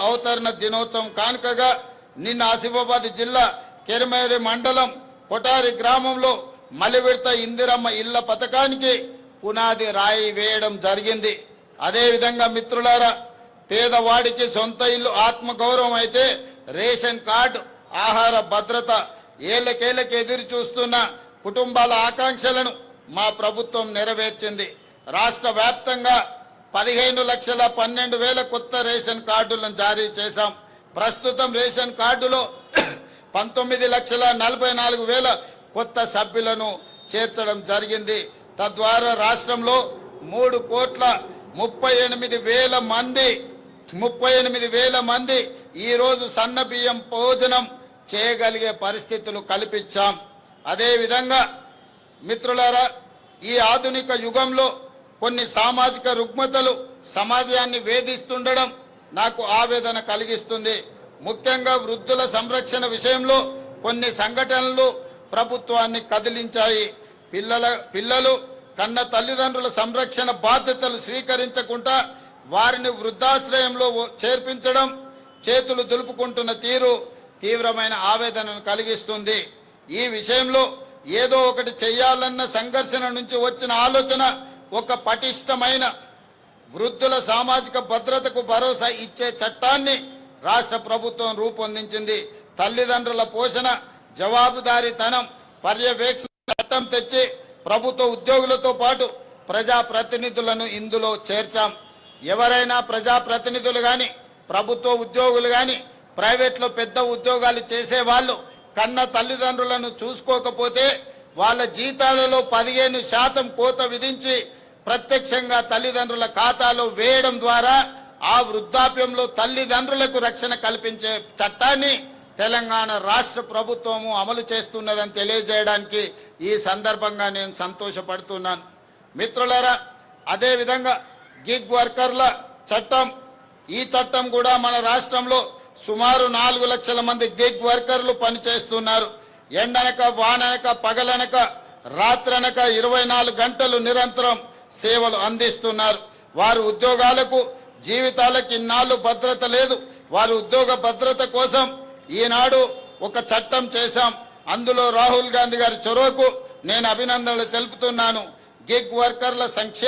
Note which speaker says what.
Speaker 1: అవతరణ దినోత్సవం కానుకగా నిన్న ఆసిఫాబాద్ జిల్లా కెరమేరి మండలం కొటారి గ్రామంలో మలివిడత ఇందిరమ్మ ఇళ్ల పథకానికి పునాది రాయి వేయడం జరిగింది. అదేవిధంగా మిత్రులారా, పేదవాడికి సొంత ఇల్లు ఆత్మగౌరవం అయితే రేషన్ కార్డు, ఆహార భద్రత, ఏళ్లకేళ్లకి ఎదురు చూస్తున్న కుటుంబాల ఆకాంక్షలను మా ప్రభుత్వం నెరవేర్చింది. రాష్ట్ర వ్యాప్తంగా 15,12,000 కొత్త రేషన్ కార్డులను జారీ చేశాం. ప్రస్తుతం రేషన్ కార్డులో 19,44,000 కొత్త సభ్యులను చేర్చడం జరిగింది. తద్వారా రాష్ట్రంలో 3,38,000 మంది ఈరోజు సన్న బియ్యం భోజనం చేయగలిగే పరిస్థితులు కల్పించాం. అదేవిధంగా మిత్రులారా, ఈ ఆధునిక యుగంలో కొన్ని సామాజిక రుగ్మతలు సమాజాన్ని వేధిస్తుండడం నాకు ఆవేదన కలిగిస్తుంది. ముఖ్యంగా వృద్ధుల సంరక్షణ విషయంలో కొన్ని సంఘటనలు ప్రభుత్వాన్ని కదిలించాయి. పిల్లలు కన్న తల్లిదండ్రుల సంరక్షణ బాధ్యతలు స్వీకరించకుండా వారిని వృద్ధాశ్రయంలో చేర్పించడం, చేతులు దులుపుకుంటున్న తీరు తీవ్రమైన ఆవేదనను కలిగిస్తుంది. ఈ విషయంలో ఏదో ఒకటి చేయాలన్న సంఘర్షణ నుంచి వచ్చిన ఆలోచన ఒక పటిష్టమైన వృద్ధుల సామాజిక భద్రతకు భరోసా ఇచ్చే చట్టాన్ని రాష్ట్ర ప్రభుత్వం రూపొందించింది. తల్లిదండ్రుల పోషణ, జవాబుదారీతనం, పర్యవేక్షణ చట్టం తెచ్చి ప్రభుత్వ ఉద్యోగులతో పాటు ప్రజాప్రతినిధులను ఇందులో చేర్చాం. ఎవరైనా ప్రజాప్రతినిధులు కానీ, ప్రభుత్వ ఉద్యోగులు కానీ, ప్రైవేట్లో పెద్ద ఉద్యోగాలు చేసేవాళ్ళు కన్న తల్లిదండ్రులను చూసుకోకపోతే వాళ్ళ జీతాలలో 15% కోత విధించి ప్రత్యక్షంగా తల్లిదండ్రుల ఖాతాలో వేయడం ద్వారా ఆ వృద్ధాప్యంలో తల్లిదండ్రులకు రక్షణ కల్పించే చట్టాన్ని తెలంగాణ రాష్ట్ర ప్రభుత్వము అమలు చేస్తున్నదని తెలియజేయడానికి ఈ సందర్భంగా నేను సంతోషపడుతున్నాను. మిత్రులారా, అదేవిధంగా గిగ్ వర్కర్ల చట్టం, ఈ చట్టం కూడా మన రాష్ట్రంలో సుమారు 4 లక్షల మంది గిగ్ వర్కర్లు పనిచేస్తున్నారు. ఎండనక, వాననక, పగలనక, రాత్రనక 24 గంటలు నిరంతరం సేవలు అందిస్తున్నారు. వారి ఉద్యోగాలకు, జీవితాలకు ఇన్నాళ్ళు భద్రత లేదు. వారి ఉద్యోగ భద్రత కోసం ఈనాడు ఒక చట్టం చేశాం. అందులో రాహుల్ గాంధీ గారి చొరవకు నేను అభినందనలు తెలుపుతున్నాను. గిగ్ వర్కర్ల సంక్షేమ